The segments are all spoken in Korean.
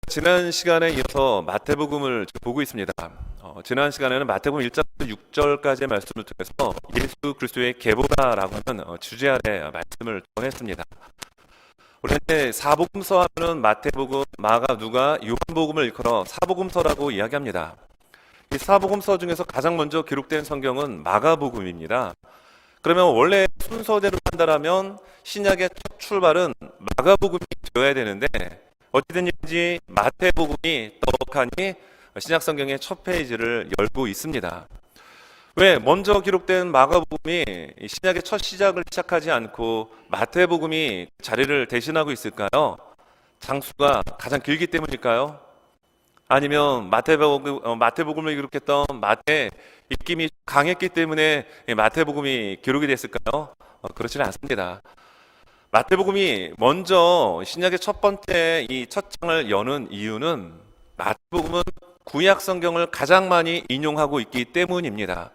지난 시간에 이어서 마태복음을 보고 있습니다. 지난 시간에는 마태복음 1장 6절까지의 말씀을 통해서 예수 그리스도의 계보다라고 하는 주제 아래 말씀을 전했습니다. 우리는 사복음서 하면 마태복음, 마가, 누가, 요한복음을 일컬어 사복음서라고 이야기합니다. 이 사복음서 중에서 가장 먼저 기록된 성경은 마가복음입니다. 그러면 원래 순서대로 한다면 신약의 첫 출발은 마가복음이 되어야 되는데 어찌된 일인지 마태복음이 떡하니 신약 성경의 첫 페이지를 열고 있습니다. 왜 먼저 기록된 마가복음이 신약의 첫 시작을 시작하지 않고 마태복음이 자리를 대신하고 있을까요? 장수가 가장 길기 때문일까요? 아니면 마태복음을 기록했던 마태 입김이 강했기 때문에 마태복음이 기록이 됐을까요? 그렇지는 않습니다. 마태복음이 먼저 신약의 첫 번째 이 첫 장을 여는 이유는 마태복음은 구약 성경을 가장 많이 인용하고 있기 때문입니다.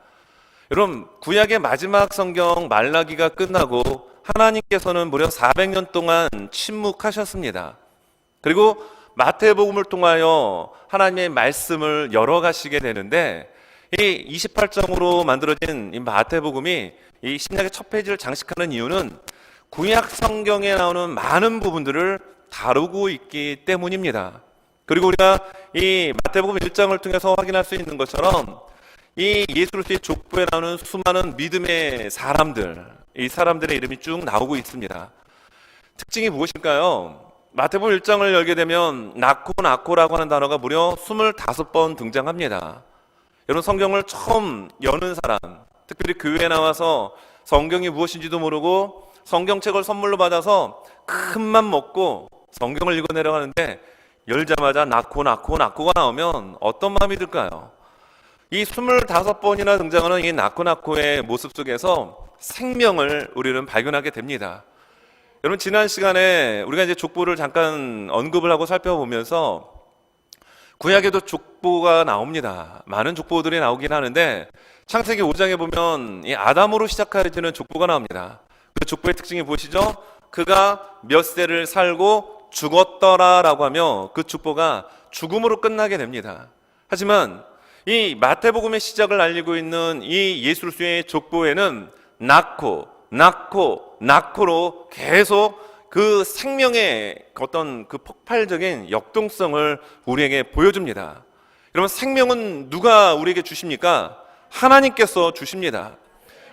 여러분, 구약의 마지막 성경 말라기가 끝나고 하나님께서는 무려 400년 동안 침묵하셨습니다. 그리고 마태복음을 통하여 하나님의 말씀을 열어가시게 되는데 이 28장으로 만들어진 이 마태복음이 이 신약의 첫 페이지를 장식하는 이유는 구약 성경에 나오는 많은 부분들을 다루고 있기 때문입니다. 그리고 우리가 이 마태복음 1장을 통해서 확인할 수 있는 것처럼 이 예수 그리스도의 족보에 나오는 수많은 믿음의 사람들, 이 사람들의 이름이 쭉 나오고 있습니다. 특징이 무엇일까요? 마태복음 1장을 열게 되면 나코라고 하는 단어가 무려 25번 등장합니다. 여러분, 성경을 처음 여는 사람, 특별히 교회에 나와서 성경이 무엇인지도 모르고 성경책을 선물로 받아서 큰맘 먹고 성경을 읽어 내려가는데 열자마자 나코가 나오면 어떤 마음이 들까요? 이 25번이나 등장하는 이 나코의 모습 속에서 생명을 우리는 발견하게 됩니다. 여러분, 지난 시간에 우리가 이제 족보를 잠깐 언급을 하고 살펴보면서 구약에도 족보가 나옵니다. 많은 족보들이 나오긴 하는데 창세기 5장에 보면 이 아담으로 시작해지는 족보가 나옵니다. 그 족보의 특징이 무엇이죠? 그가 몇 세를 살고 죽었더라라고 하며 그 족보가 죽음으로 끝나게 됩니다. 하지만 이 마태복음의 시작을 알리고 있는 이 예수 그리스도의 족보에는 나코로 계속 그 생명의 어떤 그 폭발적인 역동성을 우리에게 보여줍니다. 여러분, 생명은 누가 우리에게 주십니까? 하나님께서 주십니다.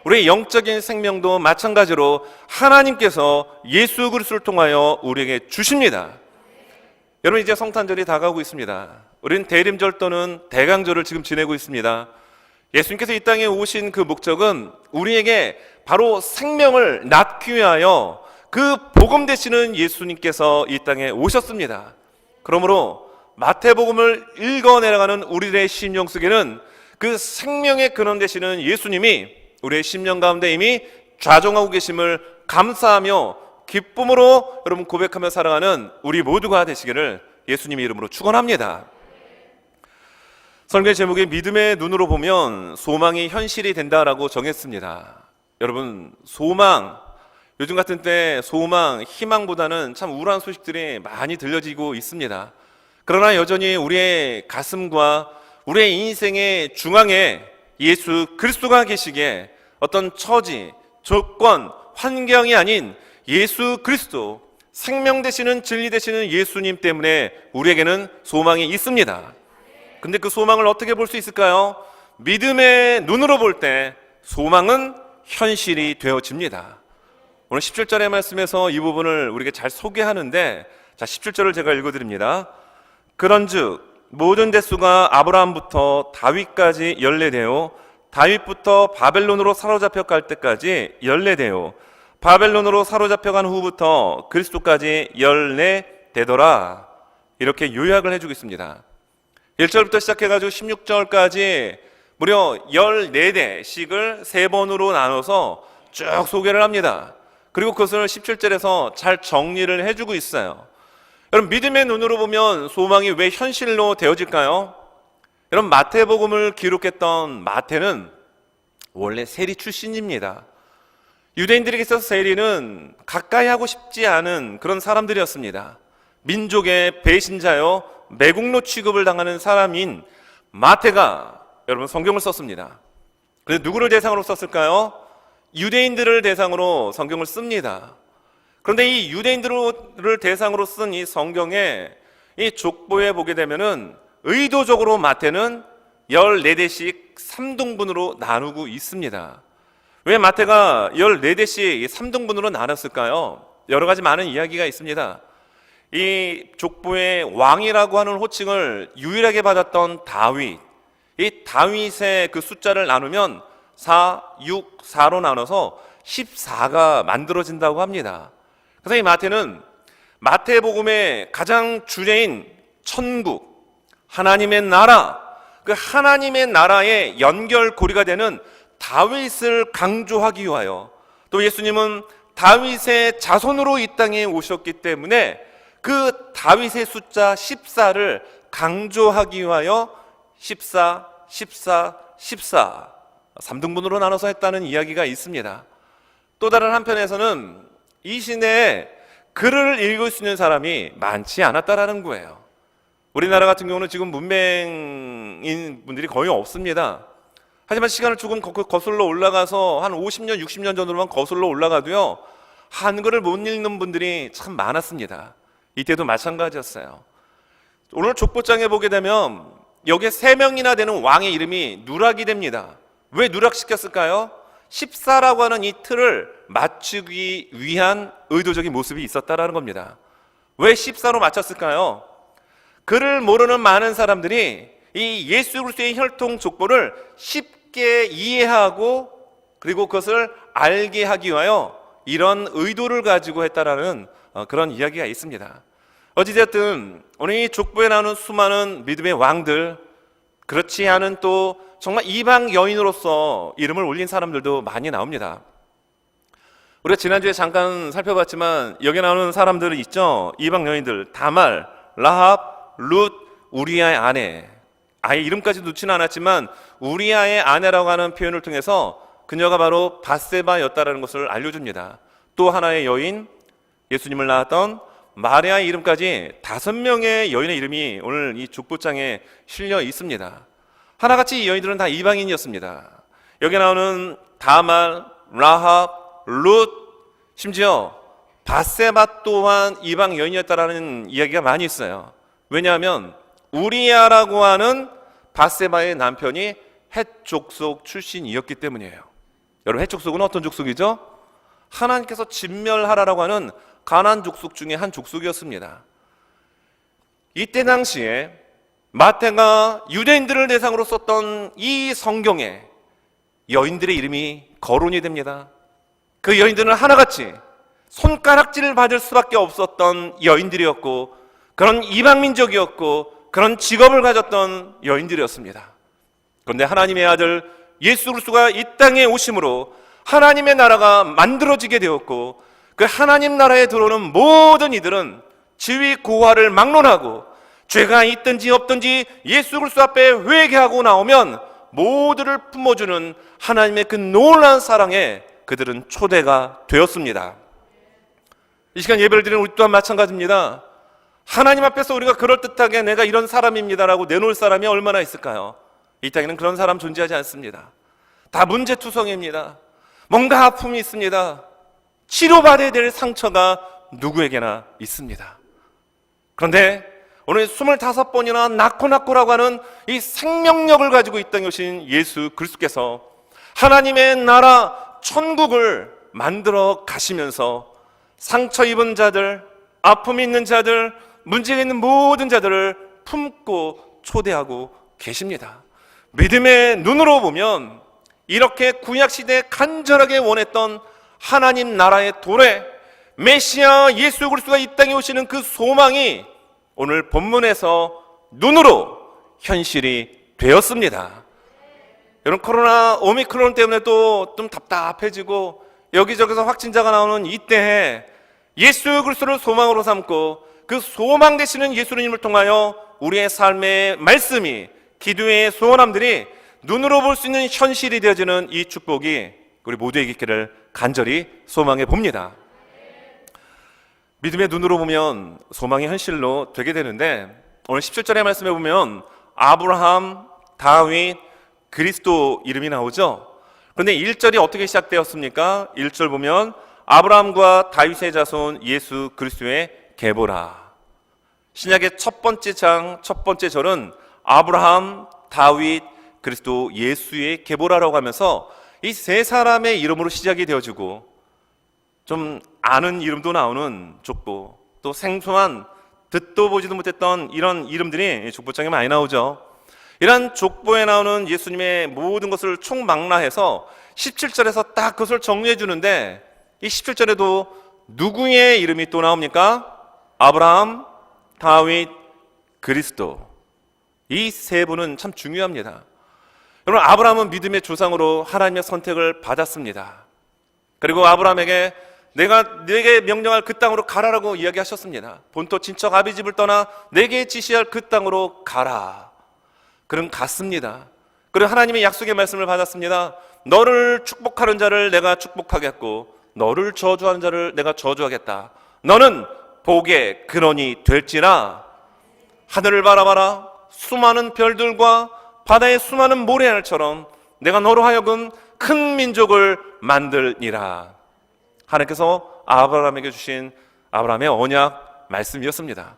우리의 영적인 생명도 마찬가지로 하나님께서 예수 그리스도를 통하여 우리에게 주십니다. 여러분, 이제 성탄절이 다가오고 있습니다. 우리는 대림절 또는 대강절을 지금 지내고 있습니다. 예수님께서 이 땅에 오신 그 목적은 우리에게 바로 생명을 낳기 위하여 그 복음 되시는 예수님께서 이 땅에 오셨습니다. 그러므로 마태복음을 읽어 내려가는 우리들의 심령 속에는 그 생명의 근원 되시는 예수님이 우리의 심령 가운데 이미 좌정하고 계심을 감사하며 기쁨으로 여러분 고백하며 살아가는 우리 모두가 되시기를 예수님의 이름으로 축원합니다. 설교의 제목이 믿음의 눈으로 보면 소망이 현실이 된다라고 정했습니다. 여러분, 소망, 요즘 같은 때 소망, 희망보다는 참 우울한 소식들이 많이 들려지고 있습니다. 그러나 여전히 우리의 가슴과 우리의 인생의 중앙에 예수 그리스도가 계시기에 어떤 처지, 조건, 환경이 아닌 예수 그리스도, 생명 되시는 진리 되시는 예수님 때문에 우리에게는 소망이 있습니다. 근데 그 소망을 어떻게 볼 수 있을까요? 믿음의 눈으로 볼 때 소망은 현실이 되어집니다. 오늘 17절의 말씀에서 이 부분을 우리에게 잘 소개하는데, 자, 17절을 제가 읽어드립니다. 그런즉 모든 대수가 아브라함부터 다윗까지 연례되어 다윗부터 바벨론으로 사로잡혀 갈 때까지 연례되어 바벨론으로 사로잡혀간 후부터 그리스도까지 연례되더라. 이렇게 요약을 해주고 있습니다. 1절부터 시작해가지고 16절까지 무려 14대씩을 3번으로 나눠서 쭉 소개를 합니다. 그리고 그것을 17절에서 잘 정리를 해주고 있어요. 여러분, 믿음의 눈으로 보면 소망이 왜 현실로 되어질까요? 여러분, 마태복음을 기록했던 마태는 원래 세리 출신입니다. 유대인들에게 있어서 세리는 가까이 하고 싶지 않은 그런 사람들이었습니다. 민족의 배신자요, 매국노 취급을 당하는 사람인 마태가 여러분 성경을 썼습니다. 그래서 누구를 대상으로 썼을까요? 유대인들을 대상으로 성경을 씁니다. 그런데 이 유대인들을 대상으로 쓴 이 성경에 이 족보에 보게 되면은 의도적으로 마태는 14대씩 3등분으로 나누고 있습니다. 왜 마태가 14대씩 3등분으로 나눴을까요? 여러 가지 많은 이야기가 있습니다. 이 족보의 왕이라고 하는 호칭을 유일하게 받았던 다윗, 이 다윗의 그 숫자를 나누면 4, 6, 4로 나눠서 14가 만들어진다고 합니다. 그래서 이 마태는 마태복음의 가장 주제인 천국, 하나님의 나라, 그 하나님의 나라의 연결고리가 되는 다윗을 강조하기 위하여, 또 예수님은 다윗의 자손으로 이 땅에 오셨기 때문에 그 다윗의 숫자 14를 강조하기 위하여 14, 14, 14 3등분으로 나눠서 했다는 이야기가 있습니다. 또 다른 한편에서는 이 시대에 글을 읽을 수 있는 사람이 많지 않았다라는 거예요. 우리나라 같은 경우는 지금 문맹인 분들이 거의 없습니다. 하지만 시간을 조금 거슬러 올라가서 한 50년, 60년 전으로만 거슬러 올라가도요, 한글을 못 읽는 분들이 참 많았습니다. 이때도 마찬가지였어요. 오늘 족보장에 보게 되면 여기에 3명이나 되는 왕의 이름이 누락이 됩니다. 왜 누락시켰을까요? 14라고 하는 이 틀을 맞추기 위한 의도적인 모습이 있었다라는 겁니다. 왜 14로 맞췄을까요? 글을 모르는 많은 사람들이 이 예수 그리스도의 혈통 족보를 쉽게 이해하고 그리고 그것을 알게 하기 위하여 이런 의도를 가지고 했다라는 그런 이야기가 있습니다. 어찌됐든 오늘 이 족보에 나오는 수많은 믿음의 왕들, 그렇지 않은 또 정말 이방 여인으로서 이름을 올린 사람들도 많이 나옵니다. 우리가 지난주에 잠깐 살펴봤지만 여기 나오는 사람들이 있죠. 이방 여인들, 다말, 라합, 룻, 우리아의 아내. 아예 이름까지 놓지는 않았지만 우리아의 아내라고 하는 표현을 통해서 그녀가 바로 밧세바였다라는 것을 알려줍니다. 또 하나의 여인, 예수님을 낳았던 마리아의 이름까지 5명의 여인의 이름이 오늘 이 족보장에 실려 있습니다. 하나같이 이 여인들은 다 이방인이었습니다. 여기 나오는 다말, 라합, 룻, 심지어 밧세바 또한 이방 여인이었다라는 이야기가 많이 있어요. 왜냐하면 우리아라고 하는 밧세바의 남편이 헷 족속 출신이었기 때문이에요. 여러분, 헷 족속은 어떤 족속이죠? 하나님께서 진멸하라라고 하는 가나안 족속 중에 한 족속이었습니다. 이때 당시에 마태가 유대인들을 대상으로 썼던 이 성경에 여인들의 이름이 거론이 됩니다. 그 여인들은 하나같이 손가락질을 받을 수밖에 없었던 여인들이었고, 그런 이방민족이었고, 그런 직업을 가졌던 여인들이었습니다. 그런데 하나님의 아들 예수 그리스도가 이 땅에 오심으로 하나님의 나라가 만들어지게 되었고, 그 하나님 나라에 들어오는 모든 이들은 지위 고하를 막론하고 죄가 있든지 없든지 예수 그리스도 앞에 회개하고 나오면 모두를 품어주는 하나님의 그 놀라운 사랑에 그들은 초대가 되었습니다. 이 시간 예배를 드리는 우리 또한 마찬가지입니다. 하나님 앞에서 우리가 그럴듯하게 내가 이런 사람입니다라고 내놓을 사람이 얼마나 있을까요? 이 땅에는 그런 사람 존재하지 않습니다. 다 문제투성입니다. 뭔가 아픔이 있습니다. 치료받아야 될 상처가 누구에게나 있습니다. 그런데 오늘 25번이나 낳고라고 하는 이 생명력을 가지고 이 땅에 오신 예수 그리스도께서 하나님의 나라 천국을 만들어 가시면서 상처 입은 자들, 아픔이 있는 자들, 문제가 있는 모든 자들을 품고 초대하고 계십니다. 믿음의 눈으로 보면 이렇게 구약시대에 간절하게 원했던 하나님 나라의 도래, 메시아 예수 그리스도가 이 땅에 오시는 그 소망이 오늘 본문에서 눈으로 현실이 되었습니다. 여러분, 코로나 오미크론 때문에 또 좀 답답해지고 여기저기서 확진자가 나오는 이때에 예수 그리스도를 소망으로 삼고 그 소망 되시는 예수님을 통하여 우리의 삶의 말씀이, 기도의 소원함들이 눈으로 볼 수 있는 현실이 되어지는 이 축복이 우리 모두에게 있기를 간절히 소망해 봅니다. 믿음의 눈으로 보면 소망이 현실로 되게 되는데, 오늘 17절의 말씀에 보면 아브라함, 다윗, 그리스도 이름이 나오죠. 그런데 1절이 어떻게 시작되었습니까? 1절 보면 아브라함과 다윗의 자손 예수 그리스도의 계보라. 신약의 첫 번째 장, 첫 번째 절은 아브라함, 다윗, 그리스도 예수의 계보라라고 하면서 이 세 사람의 이름으로 시작이 되어지고 좀 아는 이름도 나오는 족보, 또 생소한 듣도 보지도 못했던 이런 이름들이 족보장에 많이 나오죠. 이런 족보에 나오는 예수님의 모든 것을 총망라해서 17절에서 딱 그것을 정리해 주는데, 이 17절에도 누구의 이름이 또 나옵니까? 아브라함, 다윗, 그리스도. 이 세 분은 참 중요합니다. 여러분, 아브라함은 믿음의 조상으로 하나님의 선택을 받았습니다. 그리고 아브라함에게 내가 네게 명령할 그 땅으로 가라라고 이야기하셨습니다. 본토 친척 아비 집을 떠나 내게 지시할 그 땅으로 가라. 그는 갔습니다. 그리고 하나님의 약속의 말씀을 받았습니다. 너를 축복하는 자를 내가 축복하겠고 너를 저주하는 자를 내가 저주하겠다. 너는 복의 근원이 될지라. 하늘을 바라봐라. 수많은 별들과 바다의 수많은 모래알처럼 내가 너로 하여금 큰 민족을 만들니라. 하나님께서 아브라함에게 주신 아브라함의 언약 말씀이었습니다.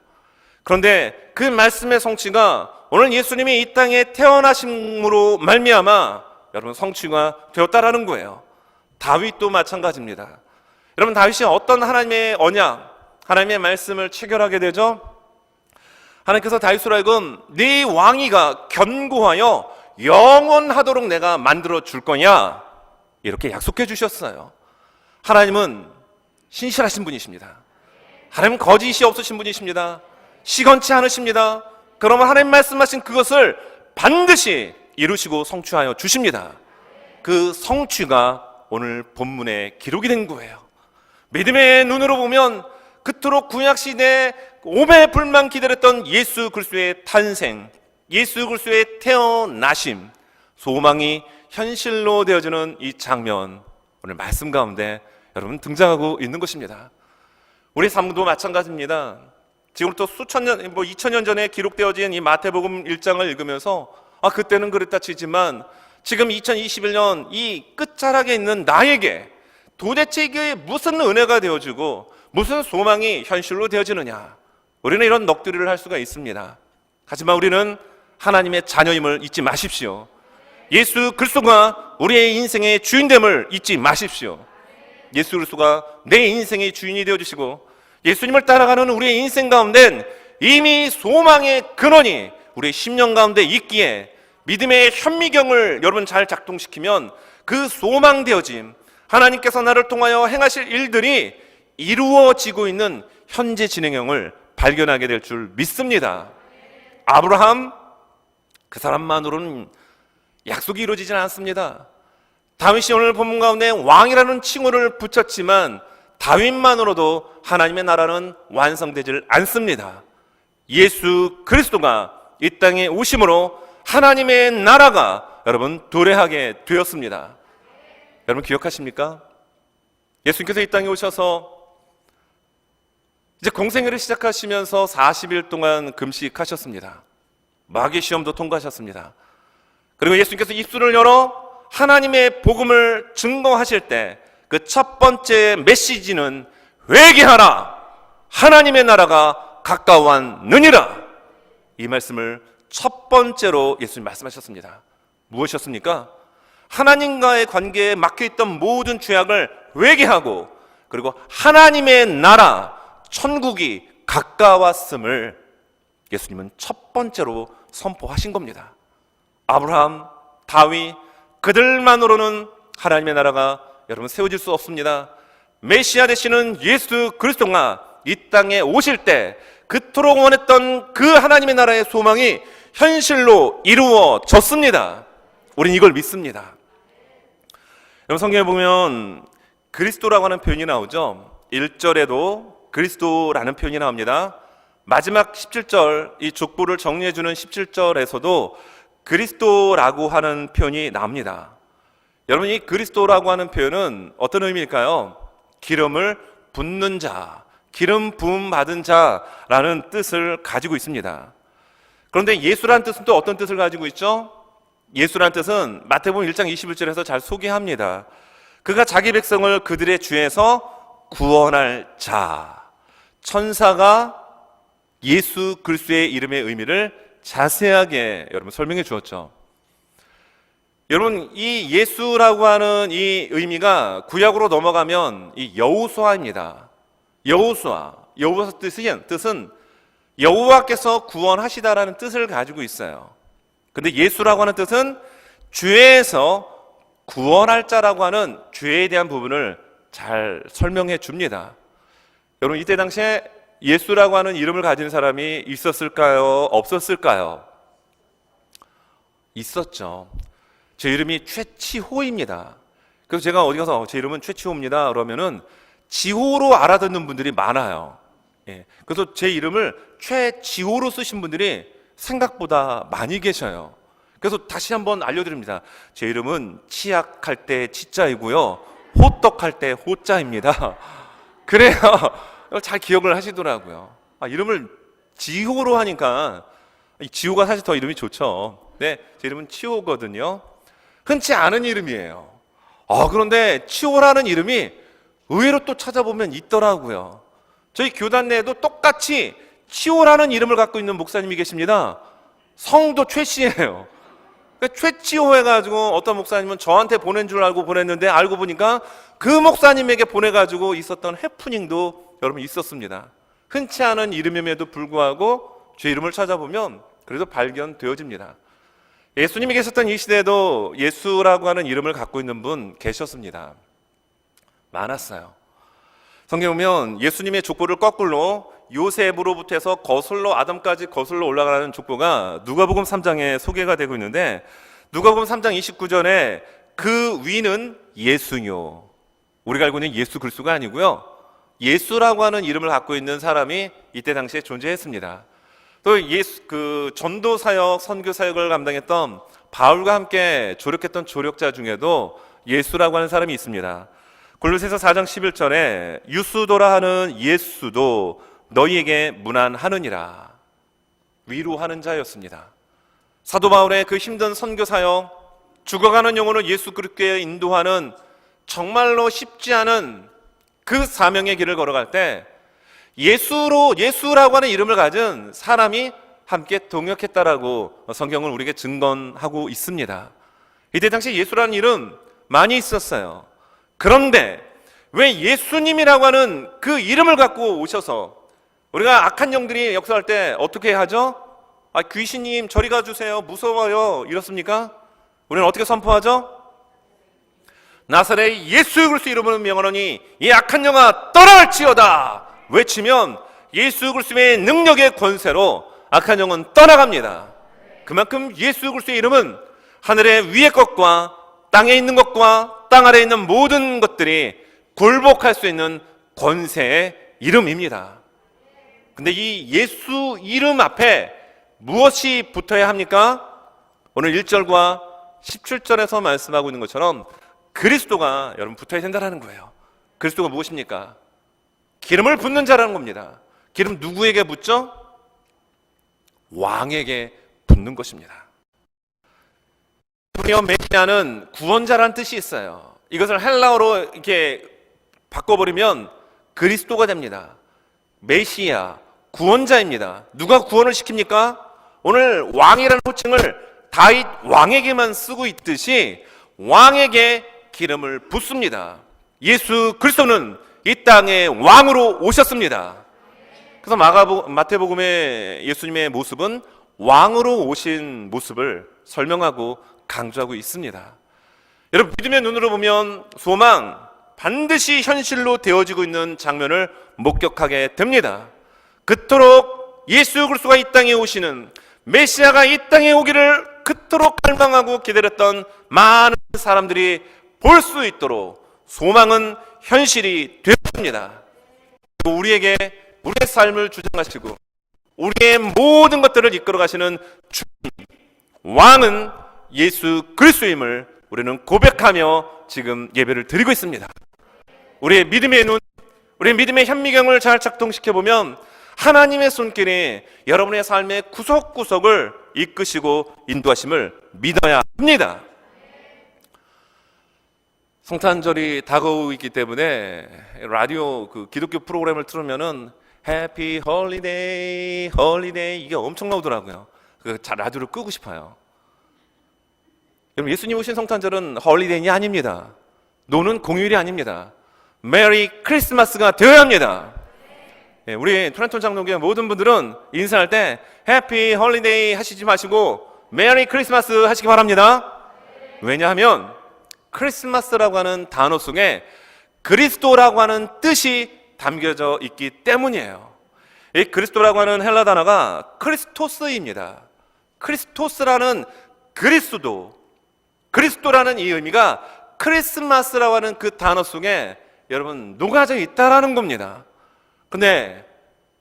그런데 그 말씀의 성취가 오늘 예수님이 이 땅에 태어나심으로 말미암아 여러분 성취가 되었다라는 거예요. 다윗도 마찬가지입니다. 여러분, 다윗이 어떤 하나님의 언약, 하나님의 말씀을 체결하게 되죠? 하나님께서 다윗으로 하여금 네 왕위가 견고하여 영원하도록 내가 만들어 줄 거냐, 이렇게 약속해 주셨어요. 하나님은 신실하신 분이십니다. 하나님은 거짓이 없으신 분이십니다. 시건치 않으십니다. 그러면 하나님 말씀하신 그것을 반드시 이루시고 성취하여 주십니다. 그 성취가 오늘 본문에 기록이 된 거예요. 믿음의 눈으로 보면 그토록 구약시대에 오매불만 기다렸던 예수 그리스도의 탄생, 예수 그리스도의 태어나심, 소망이 현실로 되어지는 이 장면, 오늘 말씀 가운데 여러분 등장하고 있는 것입니다. 우리 삶도 마찬가지입니다. 지금부터 수천 년, 2000년 전에 기록되어진 이 마태복음 1장을 읽으면서 그때는 그랬다 치지만 지금 2021년 이 끝자락에 있는 나에게 도대체 이게 무슨 은혜가 되어지고 무슨 소망이 현실로 되어지느냐, 우리는 이런 넋두리를 할 수가 있습니다. 하지만 우리는 하나님의 자녀임을 잊지 마십시오. 예수 그리스도가 우리의 인생의 주인됨을 잊지 마십시오. 예수 그리스도가 내 인생의 주인이 되어주시고 예수님을 따라가는 우리의 인생 가운데는 이미 소망의 근원이 우리의 심령 가운데 있기에 믿음의 현미경을 여러분 잘 작동시키면 그 소망되어짐, 하나님께서 나를 통하여 행하실 일들이 이루어지고 있는 현재 진행형을 발견하게 될 줄 믿습니다. 아브라함, 그 사람만으로는 약속이 이루어지지 않았습니다. 다윗이 오늘 본문 가운데 왕이라는 칭호를 붙였지만 다윗만으로도 하나님의 나라는 완성되지 않습니다. 예수 그리스도가 이 땅에 오심으로 하나님의 나라가 여러분 도래하게 되었습니다. 여러분 기억하십니까? 예수님께서 이 땅에 오셔서 이제 공생애를 시작하시면서 40일 동안 금식하셨습니다. 마귀 시험도 통과하셨습니다. 그리고 예수님께서 입술을 열어 하나님의 복음을 증거하실 때 그 첫 번째 메시지는 회개하라, 하나님의 나라가 가까웠느니라. 이 말씀을 첫 번째로 예수님 말씀하셨습니다. 무엇이었습니까? 하나님과의 관계에 막혀있던 모든 죄악을 회개하고 그리고 하나님의 나라, 천국이 가까웠음을 예수님은 첫 번째로 선포하신 겁니다. 아브라함, 다윗, 그들만으로는 하나님의 나라가 여러분 세워질 수 없습니다. 메시아 되시는 예수 그리스도가 이 땅에 오실 때 그토록 원했던 그 하나님의 나라의 소망이 현실로 이루어졌습니다. 우린 이걸 믿습니다. 여러분 성경에 보면 그리스도라고 하는 표현이 나오죠. 1절에도 그리스도라는 표현이 나옵니다. 마지막 17절, 이 족보를 정리해주는 17절에서도 그리스도라고 하는 표현이 나옵니다. 여러분, 이 그리스도라고 하는 표현은 어떤 의미일까요? 기름을 붓는 자, 기름 부음 받은 자라는 뜻을 가지고 있습니다. 그런데 예수라는 뜻은 또 어떤 뜻을 가지고 있죠? 예수라는 뜻은 마태복음 1장 21절에서 잘 소개합니다. 그가 자기 백성을 그들의 죄에서 구원할 자. 천사가 예수 그리스도의 이름의 의미를 자세하게 여러분 설명해 주었죠. 여러분, 이 예수라고 하는 이 의미가 구약으로 넘어가면 이 여호수아입니다. 여호수아 뜻은 여호와께서 구원하시다라는 뜻을 가지고 있어요. 근데 예수라고 하는 뜻은 죄에서 구원할 자라고 하는 죄에 대한 부분을 잘 설명해 줍니다. 여러분, 이때 당시에 예수라고 하는 이름을 가진 사람이 있었을까요? 없었을까요? 있었죠. 제 이름이 최치호입니다. 그래서 제가 어디 가서 제 이름은 최치호입니다 그러면은 지호로 알아듣는 분들이 많아요. 예. 그래서 제 이름을 최지호로 쓰신 분들이 생각보다 많이 계셔요. 그래서 다시 한번 알려드립니다. 제 이름은 치약할 때 치자이고요, 호떡할 때 호자입니다. 그래야 잘 기억을 하시더라고요. 이름을 지호로 하니까, 지호가 사실 더 이름이 좋죠. 네, 제 이름은 치호거든요. 흔치 않은 이름이에요. 그런데 치호라는 이름이 의외로 또 찾아보면 있더라고요. 저희 교단 내에도 똑같이 치호라는 이름을 갖고 있는 목사님이 계십니다. 성도 최 씨예요. 최치호 해가지고 어떤 목사님은 저한테 보낸 줄 알고 보냈는데 알고 보니까 그 목사님에게 보내가지고 있었던 해프닝도 여러분 있었습니다. 흔치 않은 이름임에도 불구하고 제 이름을 찾아보면 그래도 발견되어집니다. 예수님이 계셨던 이 시대에도 예수라고 하는 이름을 갖고 있는 분 계셨습니다. 많았어요. 성경에 보면 예수님의 족보를 거꾸로 요셉으로부터 해서 거슬러 아담까지 거슬러 올라가는 족보가 누가복음 3장에 소개가 되고 있는데, 누가복음 3장 29절에 그 위는 예수요, 우리가 알고 있는 예수 그리스도가 아니고요, 예수라고 하는 이름을 갖고 있는 사람이 이때 당시에 존재했습니다. 또 전도 사역, 선교 사역을 감당했던 바울과 함께 조력했던 조력자 중에도 예수라고 하는 사람이 있습니다. 골로새서 4장 11절에 유스도라 하는 예수도 너희에게 문안하느니라. 위로하는 자였습니다. 사도 바울의 그 힘든 선교 사역, 죽어가는 영혼을 예수 그리스도에 인도하는 정말로 쉽지 않은 그 사명의 길을 걸어갈 때 예수라고 하는 이름을 가진 사람이 함께 동역했다라고 성경은 우리에게 증언하고 있습니다. 이때 당시 예수라는 이름 많이 있었어요. 그런데 왜 예수님이라고 하는 그 이름을 갖고 오셔서, 우리가 악한 영들이 역사할 때 어떻게 하죠? 귀신님 저리 가주세요, 무서워요, 이렇습니까? 우리는 어떻게 선포하죠? 나사렛 예수 그리스도 이름으로 명하노니 이 악한 영아 떠나갈지어다 외치면 예수 그리스도의 능력의 권세로 악한 영은 떠나갑니다. 그만큼 예수 그리스도의 이름은 하늘의 위의 것과 땅에 있는 것과 땅 아래에 있는 모든 것들이 굴복할 수 있는 권세의 이름입니다. 근데 이 예수 이름 앞에 무엇이 붙어야 합니까? 오늘 1절과 17절에서 말씀하고 있는 것처럼 그리스도가 여러분 붙어야 된다는 거예요. 그리스도가 무엇입니까? 기름을 붓는 자라는 겁니다. 기름 누구에게 붓죠? 왕에게 붓는 것입니다. 메시아는 구원자라는 뜻이 있어요. 이것을 헬라어로 이렇게 바꿔버리면 그리스도가 됩니다. 메시아, 구원자입니다. 누가 구원을 시킵니까? 오늘 왕이라는 호칭을 다윗 왕에게만 쓰고 있듯이 왕에게 기름을 붓습니다. 예수 그리스도는 이 땅에 왕으로 오셨습니다. 그래서 마태복음의 예수님의 모습은 왕으로 오신 모습을 설명하고 강조하고 있습니다. 여러분, 믿음의 눈으로 보면 소망, 반드시 현실로 되어지고 있는 장면을 목격하게 됩니다. 그토록 예수 그리스도가 이 땅에 오시는, 메시아가 이 땅에 오기를 그토록 갈망하고 기다렸던 많은 사람들이 볼 수 있도록 소망은 현실이 되었습니다. 그리고 우리에게 우리의 삶을 주장하시고 우리의 모든 것들을 이끌어 가시는 주님, 왕은 예수 그리스도임을 우리는 고백하며 지금 예배를 드리고 있습니다. 우리의 믿음의 눈, 우리의 믿음의 현미경을 잘 작동시켜보면 하나님의 손길이 여러분의 삶의 구석구석을 이끄시고 인도하심을 믿어야 합니다. 성탄절이 다가오고 있기 때문에 라디오 그 기독교 프로그램을 틀으면은 해피 홀리데이 홀리데이 이게 엄청 나오더라고요. 그 라디오를 끄고 싶어요. 여러분, 예수님 오신 성탄절은 홀리데이이 아닙니다. 노는 공휴일이 아닙니다. 메리 크리스마스가 되어야 합니다. 우리 토론토 장로교회 모든 분들은 인사할 때 해피 홀리데이 하시지 마시고 메리 크리스마스 하시기 바랍니다. 왜냐하면 크리스마스라고 하는 단어 속에 그리스도라고 하는 뜻이 담겨져 있기 때문이에요. 이 그리스도라고 하는 헬라 단어가 크리스토스입니다. 크리스토스라는 그리스도라는 이 의미가 크리스마스라고 하는 그 단어 속에 여러분 녹아져 있다라는 겁니다. 근데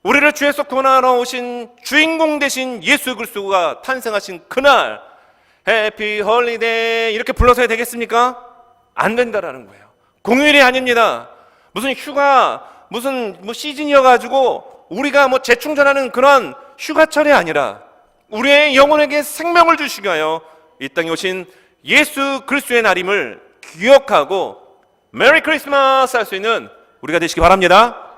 우리를 죄에서 구원하러 오신 주인공 되신 예수 그리스도가 탄생하신 그날 해피 홀리데이 이렇게 불러서야 되겠습니까? 안 된다라는 거예요. 공휴일이 아닙니다. 무슨 휴가 무슨 시즌이어가지고 우리가 재충전하는 그런 휴가철이 아니라 우리의 영혼에게 생명을 주시기 위하여 이 땅에 오신 예수 그리스도의 날임을 기억하고 메리 크리스마스 할 수 있는 우리가 되시기 바랍니다.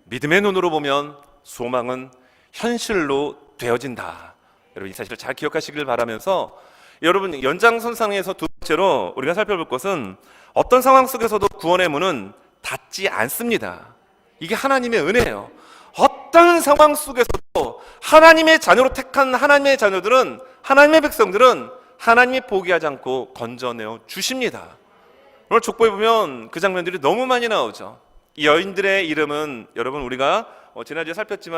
믿음의 눈으로 보면 소망은 현실로 되어진다. 여러분, 이 사실을 잘 기억하시길 바라면서 여러분, 연장선상에서 두 번째로 우리가 살펴볼 것은 어떤 상황 속에서도 구원의 문은 닫지 않습니다. 이게 하나님의 은혜예요. 어떤 상황 속에서도 하나님의 자녀로 택한 하나님의 자녀들은, 하나님의 백성들은 하나님이 포기하지 않고 건져내어 주십니다. 오늘 족보에 보면 그 장면들이 너무 많이 나오죠. 이 여인들의 이름은 여러분 우리가 지난주에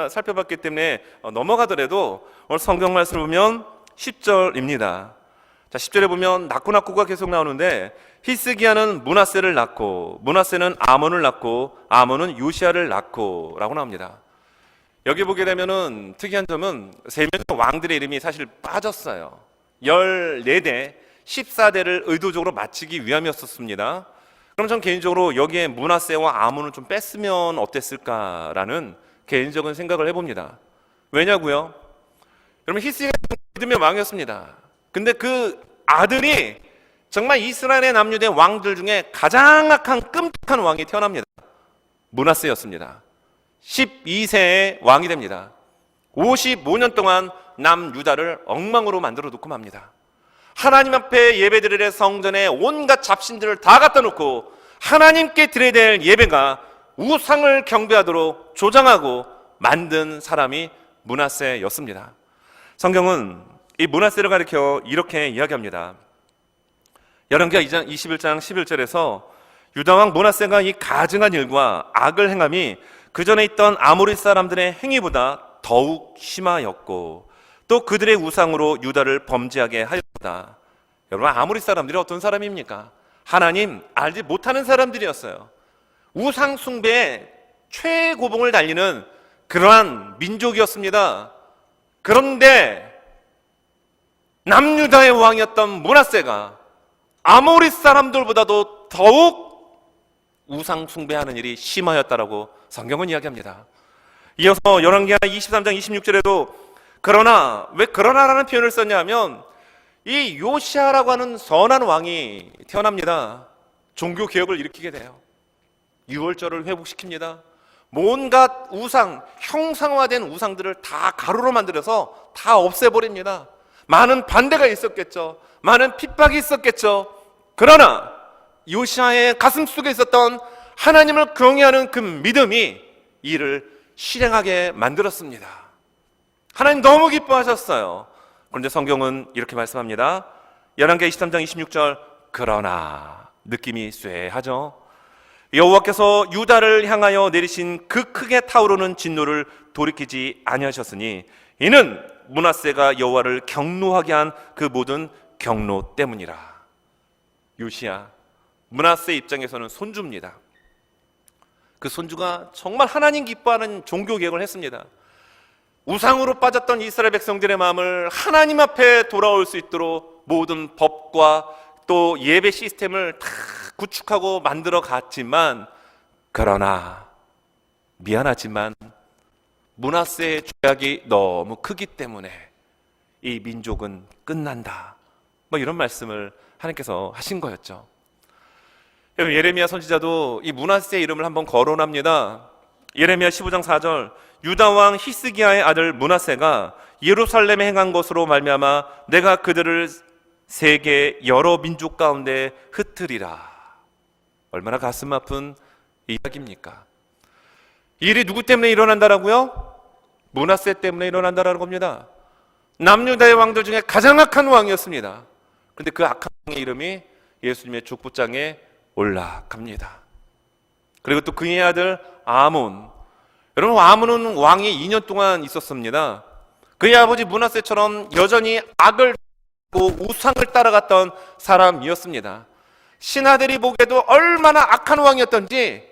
살펴봤기 때문에 넘어가더라도 오늘 성경 말씀을 보면 10절입니다. 자, 10절에 보면 낳고가 계속 나오는데 히스기야는 므낫세를 낳고 므낫세는 아몬을 낳고 아몬은 요시야를 낳고 라고 나옵니다. 여기 보게 되면은 특이한 점은 세 명의 왕들의 이름이 사실 빠졌어요. 14대 14대를 의도적으로 마치기 위함이었습니다. 그럼 전 개인적으로 여기에 므낫세와 아몬을 좀 뺐으면 어땠을까라는 개인적인 생각을 해봅니다. 왜냐고요? 여러분, 히스기야가 믿음의 왕이었습니다. 근데 그 아들이 정말 이스라엘의 남유대 왕들 중에 가장 악한 끔찍한 왕이 태어납니다. 므낫세였습니다. 12세의 왕이 됩니다. 55년 동안 남유다를 엉망으로 만들어 놓고 맙니다. 하나님 앞에 예배드릴 성전에 온갖 잡신들을 다 갖다 놓고 하나님께 드려야 될 예배가 우상을 경배하도록 조장하고 만든 사람이 므낫세였습니다. 성경은 이 므낫세를 가리켜 이렇게 이야기합니다. 열왕기하 21장 11절에서 유다왕 므낫세가 이 가증한 일과 악을 행함이 그 전에 있던 아모리 사람들의 행위보다 더욱 심하였고 또 그들의 우상으로 유다를 범죄하게 하였다. 여러분, 아모리 사람들이 어떤 사람입니까? 하나님 알지 못하는 사람들이었어요. 우상 숭배에 최고봉을 달리는 그러한 민족이었습니다. 그런데 남유다의 왕이었던 므낫세가 아모리 사람들보다도 더욱 우상 숭배하는 일이 심하였다라고 성경은 이야기합니다. 이어서 열왕기하 23장 26절에도 왜 그러나라는 표현을 썼냐 하면 이 요시야라고 하는 선한 왕이 태어납니다. 종교 개혁을 일으키게 돼요. 유월절을 회복시킵니다. 온갖 우상, 형상화된 우상들을 다 가루로 만들어서 다 없애버립니다. 많은 반대가 있었겠죠. 많은 핍박이 있었겠죠. 그러나 요시야의 가슴 속에 있었던 하나님을 경외하는 그 믿음이 이를 실행하게 만들었습니다. 하나님 너무 기뻐하셨어요. 그런데 성경은 이렇게 말씀합니다. 열왕기하 23장 26절 그러나 느낌이 쇠하죠. 여호와께서 유다를 향하여 내리신 그 크게 타오르는 진노를 돌이키지 아니하셨으니 이는 므낫세가 여호와를 경노하게 한 그 모든 경노 때문이라. 요시야, 므낫세 입장에서는 손주입니다. 그 손주가 정말 하나님 기뻐하는 종교 개혁을 했습니다. 우상으로 빠졌던 이스라엘 백성들의 마음을 하나님 앞에 돌아올 수 있도록 모든 법과 또 예배 시스템을 다 구축하고 만들어 갔지만 그러나 미안하지만 므낫세의 죄악이 너무 크기 때문에 이 민족은 끝난다. 뭐 이런 말씀을 하나님께서 하신 거였죠. 예레미야 선지자도 이 므낫세의 이름을 한번 거론합니다. 예레미야 15장 4절, 유다 왕 히스기야의 아들 므낫세가 예루살렘에 행한 것으로 말미암아 내가 그들을 세계 여러 민족 가운데 흩으리라. 얼마나 가슴 아픈 이야기입니까? 이 일이 누구 때문에 일어난다라고요? 므낫세 때문에 일어난다라는 겁니다. 남유다의 왕들 중에 가장 악한 왕이었습니다. 그런데 그 악한 왕의 이름이 예수님의 족보장에 올라갑니다. 그리고 또 그의 아들 아몬. 여러분, 아몬은 왕이 2년 동안 있었습니다. 그의 아버지 므낫세처럼 여전히 악을 하고 우상을 따라갔던 사람이었습니다. 신하들이 보기에도 얼마나 악한 왕이었던지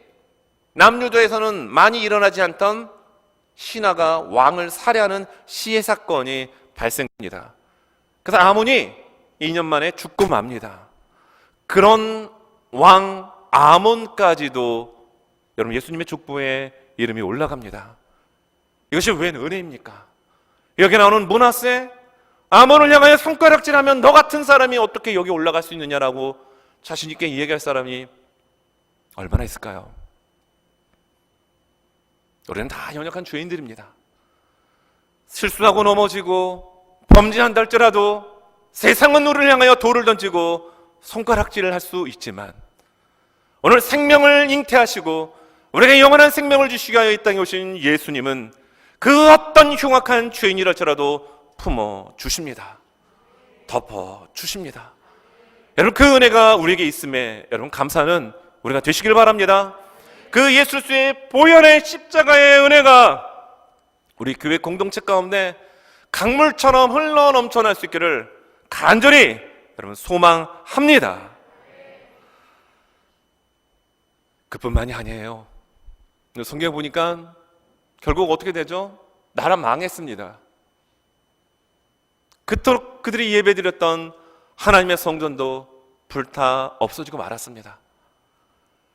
남유다에서는 많이 일어나지 않던 신하가 왕을 살해하는 시해 사건이 발생합니다. 그래서 아몬이 2년 만에 죽고 맙니다. 그런 왕 아몬까지도 여러분 예수님의 족보에 이름이 올라갑니다. 이것이 웬 은혜입니까? 여기 나오는 므낫세, 아몬을 향하여 손가락질하면 너 같은 사람이 어떻게 여기 올라갈 수 있느냐라고 자신 있게 이야기할 사람이 얼마나 있을까요? 우리는 다 연약한 죄인들입니다. 실수하고 넘어지고 범죄한다 할지라도 세상은 우리를 향하여 돌을 던지고 손가락질을 할 수 있지만 오늘 생명을 잉태하시고 우리에게 영원한 생명을 주시기 위하여 이 땅에 오신 예수님은 그 어떤 흉악한 죄인이랄지라도 품어주십니다. 덮어주십니다. 여러분, 그 은혜가 우리에게 있음에 여러분 감사는 우리가 되시길 바랍니다. 그 예수 그리스도의 보혈의 십자가의 은혜가 우리 교회 공동체 가운데 강물처럼 흘러 넘쳐날 수 있기를 간절히 여러분 소망합니다. 그뿐만이 아니에요. 성경에 보니까 결국 어떻게 되죠? 나라 망했습니다. 그토록 그들이 예배드렸던 하나님의 성전도 불타 없어지고 말았습니다.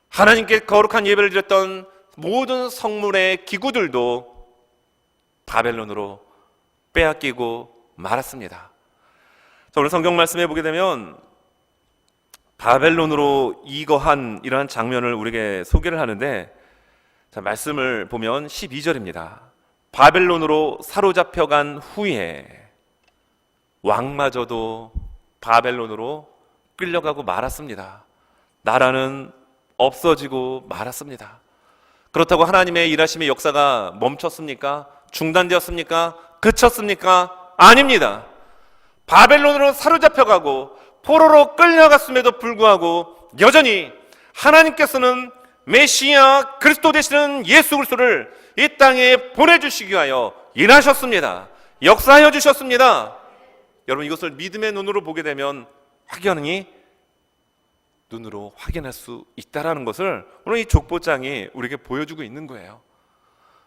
하나님께 거룩한 예배를 드렸던 모든 성물의 기구들도 바벨론으로 빼앗기고 말았습니다. 자, 오늘 성경 말씀해 보게 되면 바벨론으로 이거한 이러한 장면을 우리에게 소개를 하는데, 자, 말씀을 보면 12절입니다. 바벨론으로 사로잡혀간 후에 왕마저도 바벨론으로 끌려가고 말았습니다. 나라는 없어지고 말았습니다. 그렇다고 하나님의 일하심의 역사가 멈췄습니까? 중단되었습니까? 그쳤습니까? 아닙니다. 바벨론으로 사로잡혀가고 포로로 끌려갔음에도 불구하고 여전히 하나님께서는 메시아 그리스도 되시는 예수 그리스도를 이 땅에 보내주시기 위하여 일하셨습니다. 역사하여 주셨습니다. 여러분, 이것을 믿음의 눈으로 보게 되면 확연히 눈으로 확인할 수 있다는 것을 오늘 이 족보장이 우리에게 보여주고 있는 거예요.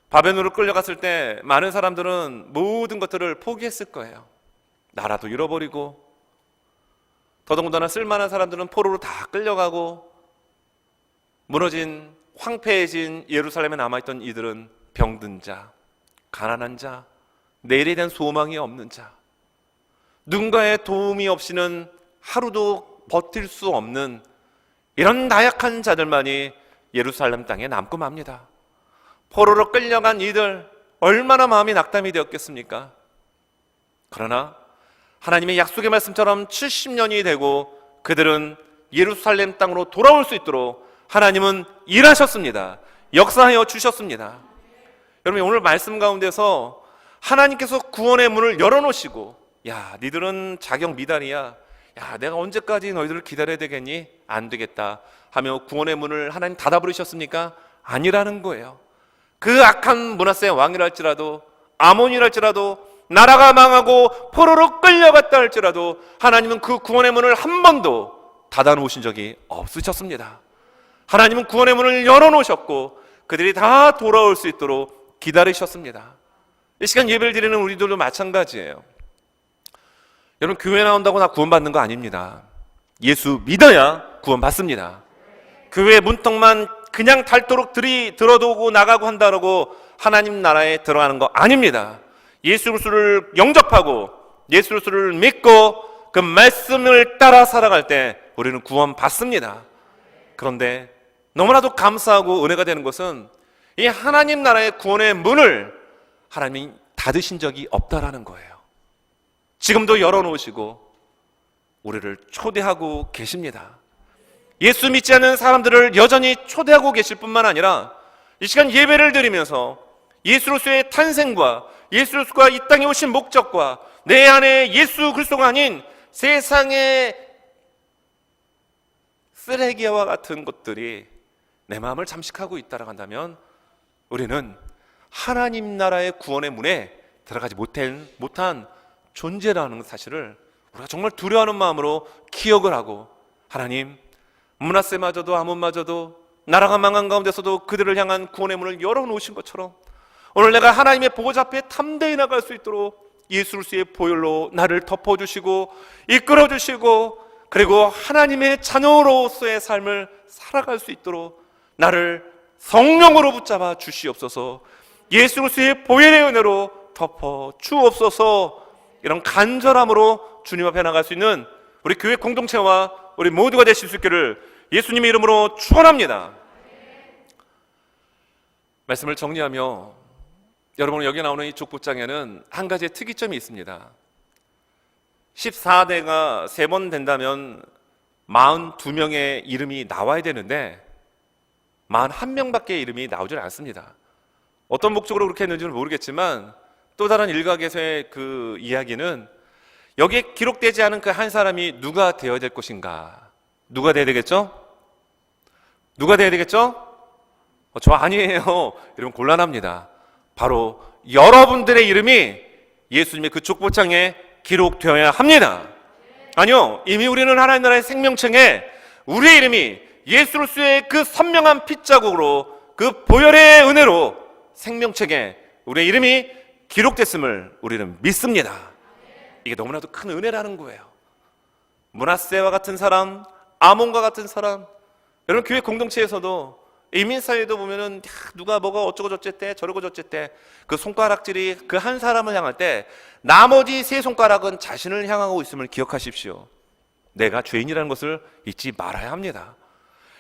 바벨론으로 끌려갔을 때 많은 사람들은 모든 것들을 포기했을 거예요. 나라도 잃어버리고, 더더군다나 쓸만한 사람들은 포로로 다 끌려가고, 무너진 황폐해진 예루살렘에 남아있던 이들은 병든 자, 가난한 자, 내일에 대한 소망이 없는 자, 누군가의 도움이 없이는 하루도 버틸 수 없는 이런 나약한 자들만이 예루살렘 땅에 남고 맙니다. 포로로 끌려간 이들 얼마나 마음이 낙담이 되었겠습니까? 그러나 하나님의 약속의 말씀처럼 70년이 되고 그들은 예루살렘 땅으로 돌아올 수 있도록 하나님은 일하셨습니다. 역사하여 주셨습니다. 여러분, 오늘 말씀 가운데서 하나님께서 구원의 문을 열어놓으시고, 야, 니들은 자격 미달이야, 야, 내가 언제까지 너희들을 기다려야 되겠니? 안 되겠다 하며 구원의 문을 하나님 닫아버리셨습니까? 아니라는 거예요. 그 악한 므낫세 왕이랄지라도, 아몬이랄지라도, 나라가 망하고 포로로 끌려갔다 할지라도 하나님은 그 구원의 문을 한 번도 닫아놓으신 적이 없으셨습니다. 하나님은 구원의 문을 열어놓으셨고 그들이 다 돌아올 수 있도록 기다리셨습니다. 이 시간 예배를 드리는 우리들도 마찬가지예요. 여러분, 교회 나온다고 다 구원받는 거 아닙니다. 예수 믿어야 구원받습니다. 교회 문턱만 그냥 닳도록 들어도고 나가고 한다고 하나님 나라에 들어가는 거 아닙니다. 예수 그리스도를 영접하고 예수 그리스도를 믿고 그 말씀을 따라 살아갈 때 우리는 구원받습니다. 그런데 너무나도 감사하고 은혜가 되는 것은 이 하나님 나라의 구원의 문을 하나님이 닫으신 적이 없다라는 거예요. 지금도 열어놓으시고 우리를 초대하고 계십니다. 예수 믿지 않는 사람들을 여전히 초대하고 계실 뿐만 아니라 이 시간 예배를 드리면서 예수로서의 탄생과 예수 그리스도가 이 땅에 오신 목적과 내 안에 예수 그리스도가 아닌 세상의 쓰레기와 같은 것들이 내 마음을 잠식하고 있다라고 한다면 우리는 하나님 나라의 구원의 문에 들어가지 못한 존재라는 사실을 우리가 정말 두려워하는 마음으로 기억을 하고, 하나님, 므낫세마저도 아몬마저도 나라가 망한 가운데서도 그들을 향한 구원의 문을 열어놓으신 것처럼 오늘 내가 하나님의 보호자 앞에 탐대해 나갈 수 있도록 예수 그리스도의 보혈로 나를 덮어주시고 이끌어주시고, 그리고 하나님의 자녀로서의 삶을 살아갈 수 있도록 나를 성령으로 붙잡아 주시옵소서. 예수 그리스도의 보혈의 은혜로 덮어 주옵소서. 이런 간절함으로 주님 앞에 나갈 수 있는 우리 교회 공동체와 우리 모두가 되실 수 있기를 예수님의 이름으로 축원합니다. 말씀을 정리하며, 여러분 여기 나오는 이 족보장에는 한 가지의 특이점이 있습니다. 14대가 3번 된다면 42명의 이름이 나와야 되는데 41명밖에 이름이 나오질 않습니다. 어떤 목적으로 그렇게 했는지는 모르겠지만 또 다른 일각에서의 그 이야기는 여기에 기록되지 않은 그 한 사람이 누가 되어야 될 것인가? 누가 되어야 되겠죠? 누가 되어야 되겠죠? 저 아니에요. 이러면 곤란합니다. 바로 여러분들의 이름이 예수님의 그 족보장에 기록되어야 합니다. 아니요, 이미 우리는 하나님 나라의 생명책에 우리의 이름이 예수 그리스도의 그 선명한 핏자국으로 그 보혈의 은혜로 생명책에 우리의 이름이 기록됐음을 우리는 믿습니다. 이게 너무나도 큰 은혜라는 거예요. 므낫세와 같은 사람, 아몬과 같은 사람, 여러분 교회 공동체에서도 이민사회도 보면은 누가 뭐가 어쩌고 저쩌대 저러고 저쩌대 그 손가락질이 그 한 사람을 향할 때 나머지 3손가락은 자신을 향하고 있음을 기억하십시오. 내가 죄인이라는 것을 잊지 말아야 합니다.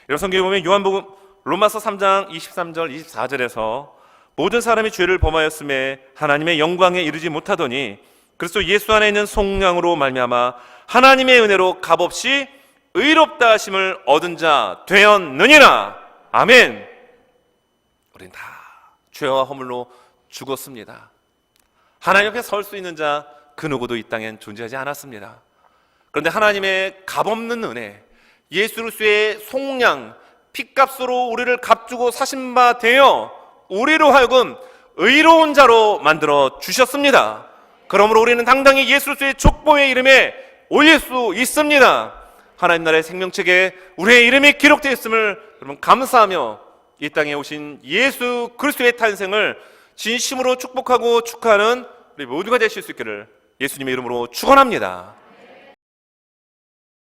여러분 성경에 보면 요한복음 로마서 3장 23절 24절에서 모든 사람이 죄를 범하였음에 하나님의 영광에 이르지 못하더니 그리스도 예수 안에 있는 속량으로 말미암아 하나님의 은혜로 값없이 의롭다 하심을 얻은 자 되었느니라. 아멘. 우린 다 죄와 허물로 죽었습니다. 하나님 앞에 설 수 있는 자 그 누구도 이 땅엔 존재하지 않았습니다. 그런데 하나님의 값없는 은혜, 예수 그리스도의 속량, 핏값으로 우리를 값주고 사신 바 되어 우리로 하여금 의로운 자로 만들어 주셨습니다. 그러므로 우리는 당당히 예수 그리스도의 족보의 이름에 올릴 수 있습니다. 하나님 나라의 생명책에 우리의 이름이 기록되어 있음을 여러분 감사하며 이 땅에 오신 예수 그리스도의 탄생을 진심으로 축복하고 축하하는 우리 모두가 되실 수 있기를 예수님의 이름으로 축원합니다.